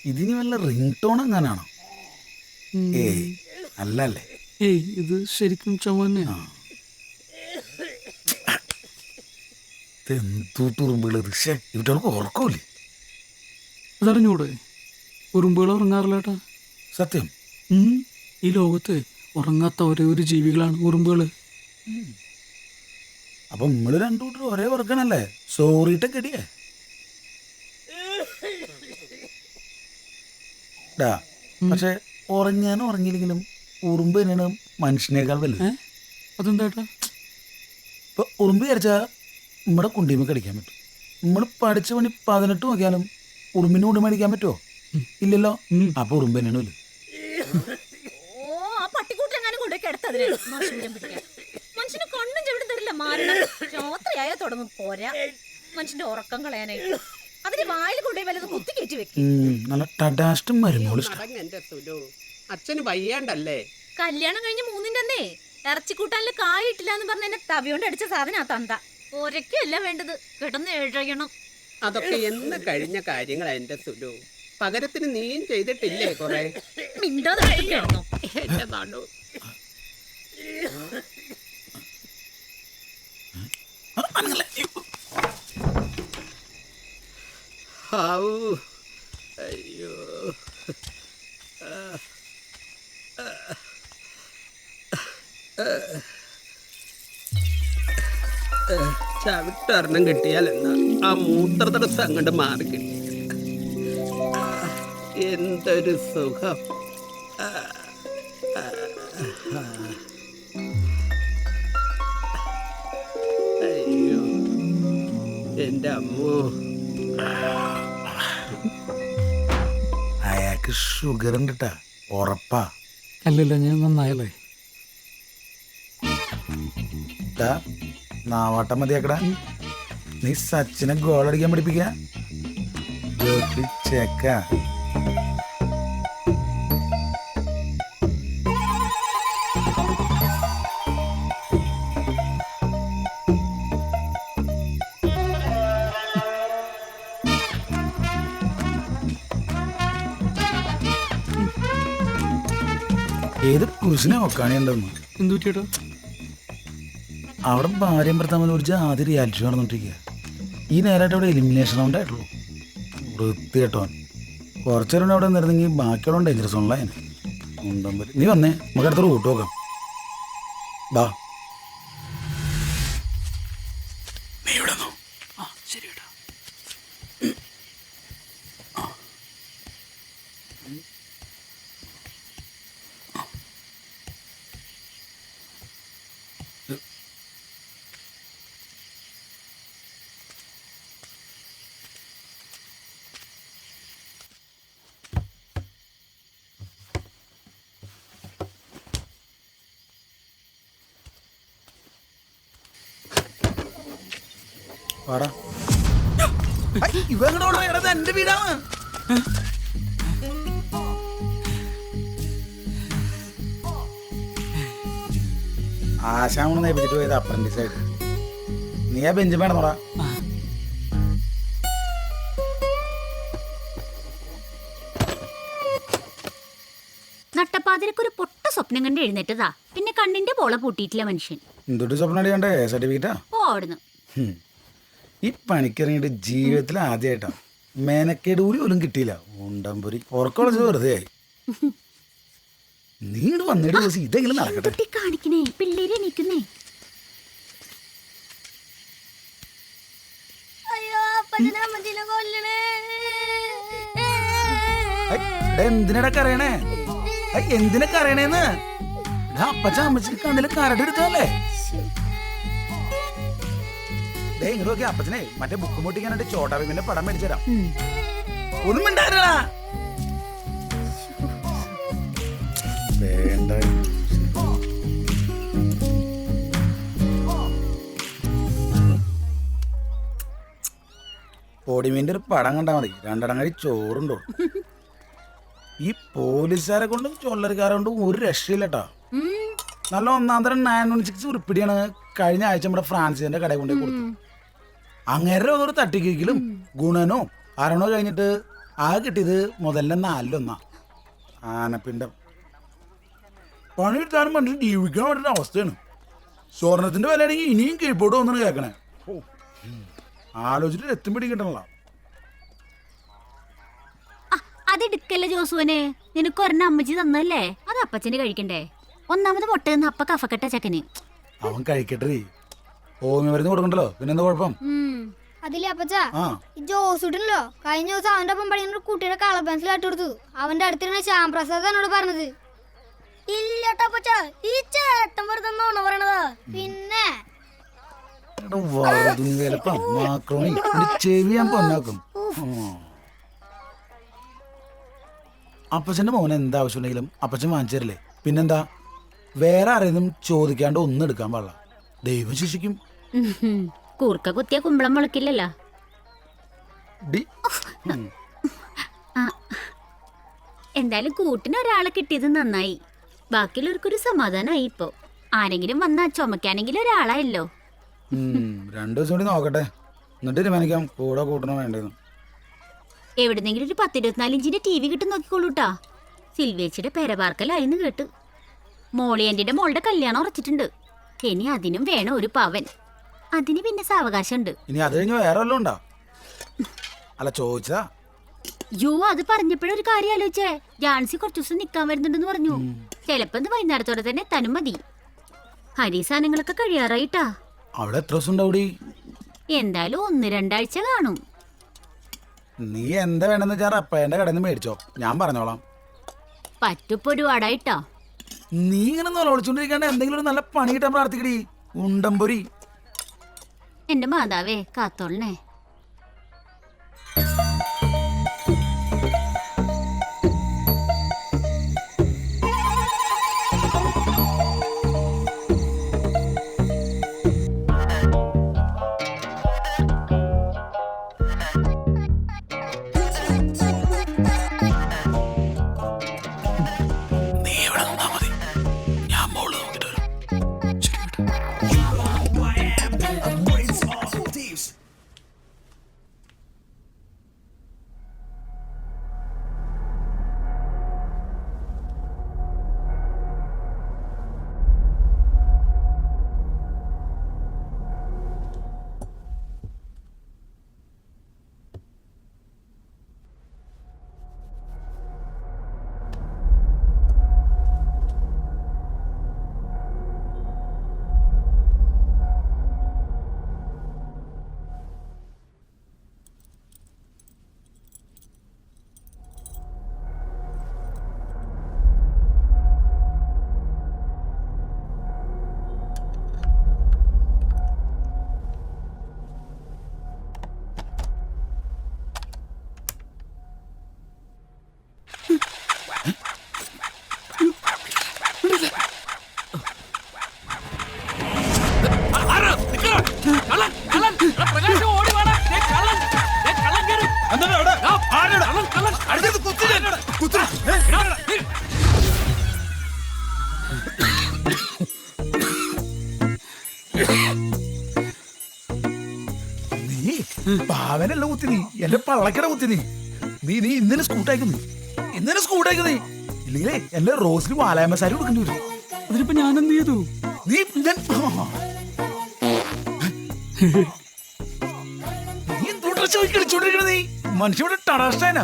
ഇതിന് വല്ല ring tone എങ്ങാനാണോ? ഏയ് അല്ലല്ലേ. ഏയ് ഇത് ശരിക്കും ചുമ തന്നെയാ. തുറുമ്പുകൾ ഇവർക്ക് ഉറക്കമില്ലേ? അതറിഞ്ഞൂടെ, ഉറുമ്പുകൾ ഉറങ്ങാറില്ലേട്ടാ. സത്യം. ഈ ലോകത്ത് ഉറങ്ങാത്ത ഒരേ ഒരു ജീവികളാണ് ഉറുമ്പുകൾ. അപ്പൊ നമ്മള് രണ്ടു കൂട്ടർ ഒരേ വർക്കണല്ലേ? സോറിട്ടൊക്കെ ഇടിയേ ഡാ. പക്ഷെ ഉറങ്ങാനും ഉറങ്ങിയില്ലെങ്കിലും ഉറുമ്പ് തന്നെയാണ് മനുഷ്യനേക്കാൾ വലുത്. അതെന്താട്ടാ? ഇപ്പൊ ഉറുമ്പ് വിചാരിച്ചാ നമ്മുടെ കുണ്ടിമ കടിക്കാൻ പറ്റും. നമ്മൾ പഠിച്ച പണി 18 നോക്കിയാലും ഉറുമ്പിന് കൊണ്ട് മേടിക്കാൻ പറ്റുമോ? ഇല്ലല്ലോ. അപ്പൊ ഉറുമ്പ് തന്നെയാണ് വലുത്. മനുഷ്യന് കണ്ണും ചെവിടും തരില്ല, മാരണം രാത്രിയായ തുടങ്ങും പോരാ മനുഷ്യന്റെ ഉറക്കം കളയാനായിട്ട്. അതിന് വായിൽ കൊണ്ടുപോയി വല്ലതും കുത്തി കയറ്റി വെക്കും. നല്ല ടഡാസ്റ്റും മരുന്നോളൂ. അച്ഛന് വയ്യാണ്ടല്ലേ? കല്യാണം കഴിഞ്ഞ് 3-ന്റെ അന്നേ ഇറച്ചിക്കൂട്ടാനില് കായിട്ടില്ല എന്ന് പറഞ്ഞ എന്നെ തവിയോണ്ട് അടിച്ച സാധന തന്ത. ഒരക്കല്ല വേണ്ടത്, കിടന്ന് എഴയണം. അതൊക്കെ എന്ന് കഴിഞ്ഞ കാര്യങ്ങളാ എന്റെ സുലു. പകരത്തിന് നീയും ചെയ്തിട്ടില്ലേ കൊറേ? മിണ്ടാതെ കിടന്നോ എന്റെ നാടു. അയ്യോ, ചവിട്ടൊരെണ്ണം കിട്ടിയാൽ എന്നാ ആ മൂത്രതടസ്സം അങ്ങോട്ട് മാറി കിട്ടി. എന്തൊരു സുഖം. അയ്യോ എന്റെ അമ്മോ. അയാൾക്ക് ഷുഗർ ഉണ്ട് ട്ടാ, ഉറപ്പാ. അല്ലല്ല, ഞാൻ നന്നായല്ലേ. നാവാട്ടം മതിയാക്കടാ. നീ സച്ചിനെ ഗോളടിക്കാൻ പഠിപ്പിക്ക. ചേക്ക ഏത് പുരുഷനെ നോക്കാണിയുണ്ടെന്ന്. എന്തു ചേട്ടാ? അവിടെ ഭാര്യയും ഭർത്താവിൽ ഒരു ജാതി റിയാലിറ്റി നടന്നുകൊണ്ടിരിക്കുക. ഈ നേരമായിട്ട് അവിടെ എലിമിനേഷൻ റൗണ്ട് ആയിട്ടുള്ളൂ. വൃത്തി കേട്ടോ. കുറച്ചേരം അവിടെ നിന്നിരുന്നെങ്കിൽ ബാക്കിയുള്ള ഡേഞ്ചറസ് ഉള്ള നീ വന്നേ, നമുക്ക് അടുത്ത റൂട്ട് നോക്കാം. ബാ. നീ ഇവിടെ നോ. ശരി ചേട്ടാ. എന്റെ വീടാണ്. ആശാമണ് നേപ്പിച്ചിട്ട് പോയത് അപ്രന്റീസ് ആയിട്ട്. നീ ആ ബെഞ്ച് വേണമെന്നോടാ. നട്ടപ്പാതിരക്കൊരു പൊട്ട സ്വപ്നം കണ്ട് എഴുന്നേറ്റതാ. പിന്നെ കണ്ണിന്റെ പോള പൂട്ടിയിട്ടില്ല മനുഷ്യൻ. എന്തൊട്ട് സ്വപ്നം അടിക്കണ്ടേ? സർട്ടിഫിക്കറ്റാ? ഓടുന്നു. ഈ പണിക്കിറങ്ങിയിട്ട് ജീവിതത്തിൽ ആദ്യമായിട്ടാ മേനക്കേട് കൂടി പോലും കിട്ടിയില്ല. ഉണ്ടംപൊരി ഉറക്കമുള്ള വെറുതെ ആയി. നീട് വന്നിട്ട് ദിവസം ഇതെങ്കിലും നടക്കട്ടെ. കാണിക്കണേ, പിള്ളേര് എണീക്കുന്നേ. എന്തിനടാ കരയണേ? എന്തിനാ കരയണേന്ന്? അപ്പച്ച അമ്മച്ചിക്ക് കണ്ണില് കരടെടുത്തല്ലേ? ഇങ്ങോട്ട് നോക്കി. അപ്പച്ചനെ മറ്റേ ബുക്ക് പൊട്ടിക്കാനായിട്ട് ചോട്ടാ ഭീമിന്റെ പടം മേടിച്ചു തരാം. ഒന്നും ഉണ്ടായിരുന്നാ വേണ്ട. പൊടിമീൻ്റെ ഒരു പടം കണ്ടാൽ മതി, രണ്ടടങ്ങാടി ചോറുണ്ടോ. ഈ പോലീസുകാരെ കൊണ്ടും ചൊല്ലർക്കാരെ കൊണ്ടും ഒരു രക്ഷയില്ലട്ടാ. നല്ല ഒന്നാം തരം 916 ഉരുപ്പിടിയാണ് കഴിഞ്ഞ ആഴ്ച നമ്മുടെ ഫ്രാൻസിന്റെ കടയിൽ കൊണ്ടേ കൊടുത്തു. അങ്ങേരെ ഒന്നൊരു തട്ടിക്കേക്കിലും ഗുണനോ അരണോ കഴിഞ്ഞിട്ട് ആ കിട്ടിയത് മുതലിന്റെ 4-1 ആനപ്പിണ്ടം. പണിയെടുത്താലും മനുഷ്യൻ ജീവിക്കാൻ പറ്റുന്ന അവസ്ഥയാണ്. സ്വർണത്തിന്റെ വിലയാണെങ്കിൽ ഇനിയും കീഴ്പോട്ട് വന്നു കേൾക്കണേ. ആലോചിച്ചിട്ട് എത്തും പിടിക്കട്ടണല്ല. അതെടുക്കല്ലേ ജോസുവനെ, നിനക്ക് ഒരെണ്ണം അമ്മച്ചി തന്നല്ലേ, അത് അപ്പച്ചന് കഴിക്കണ്ടേ. ഒന്നാമത് മുട്ട നിന്ന് അപ്പ കഫക്കെട്ട ചക്കന്. അവൻ കഴിക്കട്ടെ, ഹോമിയോ മരുന്ന് കൊടുക്കണ്ടല്ലോ, പിന്നെന്താ കുഴപ്പം? അതിലെ അപ്പച്ച ഈ ജോസുട്ടല്ലോ കഴിഞ്ഞ ദിവസം അവന്റെ ഒപ്പം പഠിക്കുന്ന കുട്ടിയുടെ കളർ പെൻസിൽ ആട്ടി കൊടുത്തു. അവന്റെ അടുത്തിരുന്ന ശ്യാംപ്രസാദ് എന്നോട് പറഞ്ഞത്. ഇല്ലട്ടോ അപ്പച്ച, ഈ ചേട്ടൻ വെറുതെ നോണ പറയണതാ. പിന്നെ ചെവിയാൻ പൊന്നാക്കും. അപ്പച്ചന്റെ മോൻ എന്താവശ്യമുണ്ടെങ്കിലും അപ്പച്ചൻ വാങ്ങിച്ചു തരില്ലേ? പിന്നെന്താ, വേറെ ആരെയും ചോദിക്കാണ്ട് ഒന്നും എടുക്കാൻ പാടില്ല, ദൈവം ശിക്ഷിക്കും. കൂർക്ക കുത്തിയ കുമ്പളം മുളക്കില്ലല്ലോ. എന്തായാലും കൂട്ടിന് ഒരാളെ കിട്ടിയത് നന്നായി. ബാക്കിയുള്ളവർക്കൊരു സമാധാനമായി. ഇപ്പോ ആരെങ്കിലും വന്നാ ചുമക്കാനെങ്കിലും ഒരാളായല്ലോ. 2 ദിവസം കൂടി നോക്കട്ടെ, എന്നിട്ട് തീരുമാനിക്കാം കൂടെ കൂട്ടണോ വേണ്ടതെന്ന്. എവിടെന്നെങ്കിലും ഒരു 10-24 ഇഞ്ചിന്റെ TV കിട്ടും നോക്കിക്കോളൂട്ടാ. സിൽവേച്ചിയുടെ പെരപാർക്കലായിന്ന് കേട്ട്. മോളിയന്റിന്റെ മോളുടെ കല്യാണം ഉറച്ചിട്ടുണ്ട്. ഇനി അതിനും വേണം ഒരു പവൻ. അതിന് പിന്നെ സാവകാശം ഉണ്ട്. ഇനി അത് കഴിഞ്ഞ് വേറെ വല്ലതും ഉണ്ടോ? അല്ല ചോദിച്ചാ. അത് പറഞ്ഞപ്പോഴൊരു കാര്യം ആലോചിച്ചേ. ജാൻസി കുറച്ചു ദിവസം നിക്കാൻ വരുന്നുണ്ടെന്ന് പറഞ്ഞു. ചിലപ്പോ വൈകുന്നേരത്തോടെ തന്നെ തനും മതി. ഹരി സാധനങ്ങളൊക്കെ കഴിയാറായിട്ടാ. അവിടെ എത്ര ദിവസം ഉണ്ടാവൂടി? എന്തായാലും 1-2 ആഴ്ച കാണും. നീ എന്താ വേണ്ടെന്ന് വെച്ചാൽ അപ്പന്റെ കടയിൽ നിന്ന് മേടിച്ചോ, ഞാൻ പറഞ്ഞോളാം. പറ്റുപ്പൊരു വാടായിട്ടാ. നീ ഇങ്ങനെ വിളിച്ചോണ്ടിരിക്കാണ്ട് എന്തെങ്കിലും ഒരു നല്ല പണി കിട്ടാൻ പ്രാർത്ഥിക്കടി. ഉണ്ടംപൊരി. എന്റെ മാതാവേ കാത്തോളണേ. പാവനല്ല കുത്തി, നീ എന്റെ പള്ളക്കട കുത്തി. നീ ഇന്നലെ സ്കൂട്ടായിക്കുന്നു, ഇല്ലെങ്കിലേ എന്റെ റോസിന് വാലായ മസാല കൊടുക്കേണ്ടി വരും. അതിനിപ്പോ ഞാൻ എന്ത് ചെയ്തു? നീ എന്തോട്ടാ ചോദിക്കണ? നീ മനുഷ്യവിടെ ടറാഷ്ടാനാ.